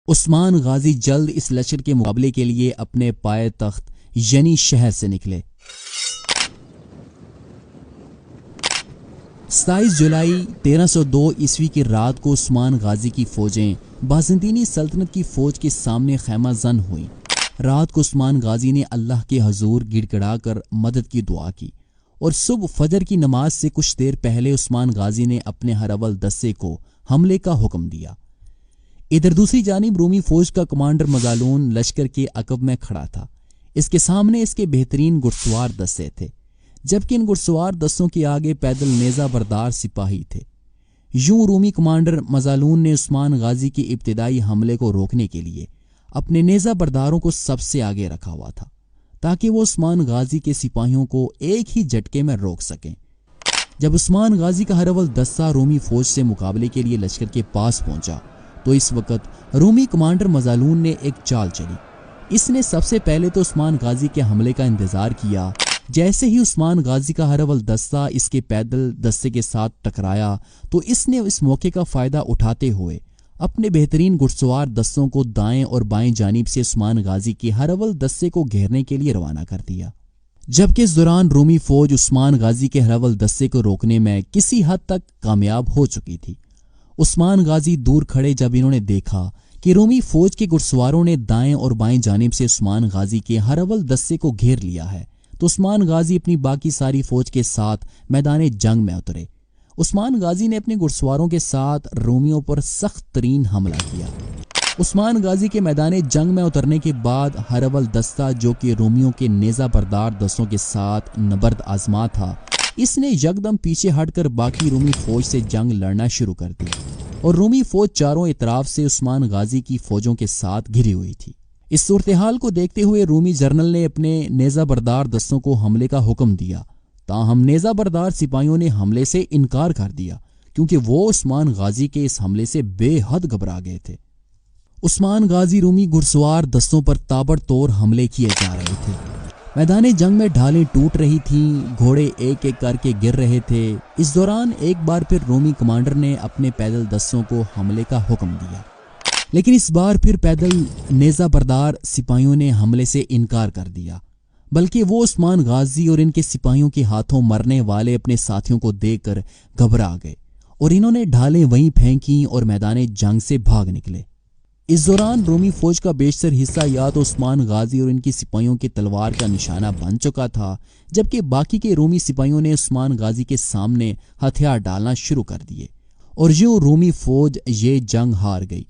عثمان غازی جلد اس لشکر کے مقابلے کے لیے اپنے پائے تخت یعنی شہر سے نکلے۔ 27 جولائی 1302 عیسوی کی رات کو عثمان غازی کی فوجیں بازنطینی سلطنت کی فوج کے سامنے خیمہ زن ہوئیں۔ رات کو عثمان غازی نے اللہ کے حضور گڑ گڑا کر مدد کی دعا کی، اور صبح فجر کی نماز سے کچھ دیر پہلے عثمان غازی نے اپنے ہرول دستے کو حملے کا حکم دیا۔ ادھر دوسری جانب رومی فوج کا کمانڈر مظالون لشکر کے عقب میں کھڑا تھا۔ اس کے سامنے اس کے بہترین گھڑسوار دستے تھے، جبکہ ان گھڑسوار دستوں کے آگے پیدل نیزہ بردار سپاہی تھے۔ یوں رومی کمانڈر مظالون نے عثمان غازی کے ابتدائی حملے کو روکنے کے لیے اپنے نیزہ برداروں کو سب سے آگے رکھا ہوا تھا، تاکہ وہ عثمان غازی کے سپاہیوں کو ایک ہی جھٹکے میں روک سکیں۔ جب عثمان غازی کا ہرول دستہ رومی فوج سے مقابلے کے لیے لشکر کے پاس پہنچا تو اس وقت رومی کمانڈر مظالون نے ایک چال چلی۔ اس نے سب سے پہلے تو عثمان غازی کے حملے کا انتظار کیا۔ جیسے ہی عثمان غازی کا ہرول دستہ اس کے پیدل دستے کے ساتھ ٹکرایا تو اس نے اس موقع کا فائدہ اٹھاتے ہوئے اپنے بہترین گھڑسوار دستوں کو دائیں اور بائیں جانب سے عثمان غازی کے ہرول دستے کو گھیرنے کے لیے روانہ کر دیا، جبکہ اس دوران رومی فوج عثمان غازی کے ہرول دستے کو روکنے میں کسی حد تک کامیاب ہو چکی تھی۔ عثمان غازی دور کھڑے جب انہوں نے دیکھا کہ رومی فوج کے گھڑسواروں نے دائیں اور بائیں جانب سے عثمان غازی کے ہرول دستے کو گھیر لیا ہے تو عثمان غازی اپنی باقی ساری فوج کے ساتھ میدان جنگ میں اترے۔ عثمان غازی نے اپنے گھڑسواروں کے ساتھ رومیوں پر سخت ترین حملہ کیا۔ عثمان غازی کے میدان جنگ میں اترنے کے بعد ہرول دستہ، جو کہ رومیوں کے نیزہ بردار دستوں کے ساتھ نبرد آزما تھا، اس نے یکدم پیچھے ہٹ کر باقی رومی فوج سے جنگ لڑنا شروع کر دی، اور رومی فوج چاروں اطراف سے عثمان غازی کی فوجوں کے ساتھ گھری ہوئی تھی۔ اس صورتحال کو دیکھتے ہوئے رومی جنرل نے اپنے نیزہ بردار دستوں کو حملے کا حکم دیا، تاہم نیزہ بردار سپاہیوں نے حملے سے انکار کر دیا، کیونکہ وہ عثمان غازی کے اس حملے سے بے حد گھبرا گئے تھے۔ عثمان غازی رومی گھڑسوار دستوں پر تابڑ توڑ حملے کیے جا رہے تھے۔ میدان جنگ میں ڈھالیں ٹوٹ رہی تھیں، گھوڑے ایک ایک کر کے گر رہے تھے۔ اس دوران ایک بار پھر رومی کمانڈر نے اپنے پیدل دستوں کو حملے کا حکم دیا، لیکن اس بار پھر پیدل نیزہ بردار سپاہیوں نے حملے سے انکار کر دیا، بلکہ وہ عثمان غازی اور ان کے سپاہیوں کے ہاتھوں مرنے والے اپنے ساتھیوں کو دیکھ کر گھبرا گئے، اور انہوں نے ڈھالیں وہیں پھینکیں اور میدان جنگ سے بھاگ نکلے۔ اس دوران رومی فوج کا بیشتر حصہ یا تو عثمان غازی اور ان کی سپاہیوں کے تلوار کا نشانہ بن چکا تھا، جبکہ باقی کے رومی سپاہیوں نے عثمان غازی کے سامنے ہتھیار ڈالنا شروع کر دیے، اور یوں رومی فوج یہ جنگ ہار گئی،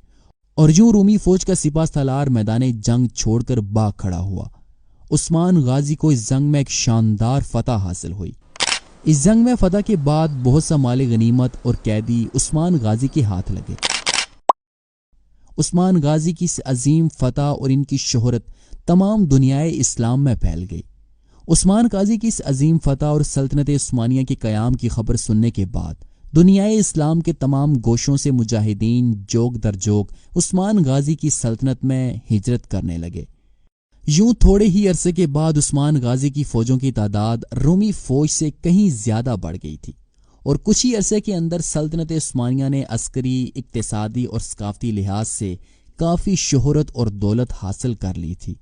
اور یوں رومی فوج کا سپہ سالار میدان جنگ چھوڑ کر بھاگ کھڑا ہوا۔ عثمان غازی کو اس جنگ میں ایک شاندار فتح حاصل ہوئی۔ اس جنگ میں فتح کے بعد بہت سا مال غنیمت اور قیدی عثمان غازی کے ہاتھ لگے۔ عثمان غازی کی اس عظیم فتح اور ان کی شہرت تمام دنیائے اسلام میں پھیل گئی۔ عثمان غازی کی اس عظیم فتح اور سلطنت عثمانیہ کے قیام کی خبر سننے کے بعد دنیائے اسلام کے تمام گوشوں سے مجاہدین جوگ در جوگ عثمان غازی کی سلطنت میں ہجرت کرنے لگے۔ یوں تھوڑے ہی عرصے کے بعد عثمان غازی کی فوجوں کی تعداد رومی فوج سے کہیں زیادہ بڑھ گئی تھی، اور کچھ ہی عرصے کے اندر سلطنت عثمانیہ نے عسکری، اقتصادی اور ثقافتی لحاظ سے کافی شہرت اور دولت حاصل کر لی تھی۔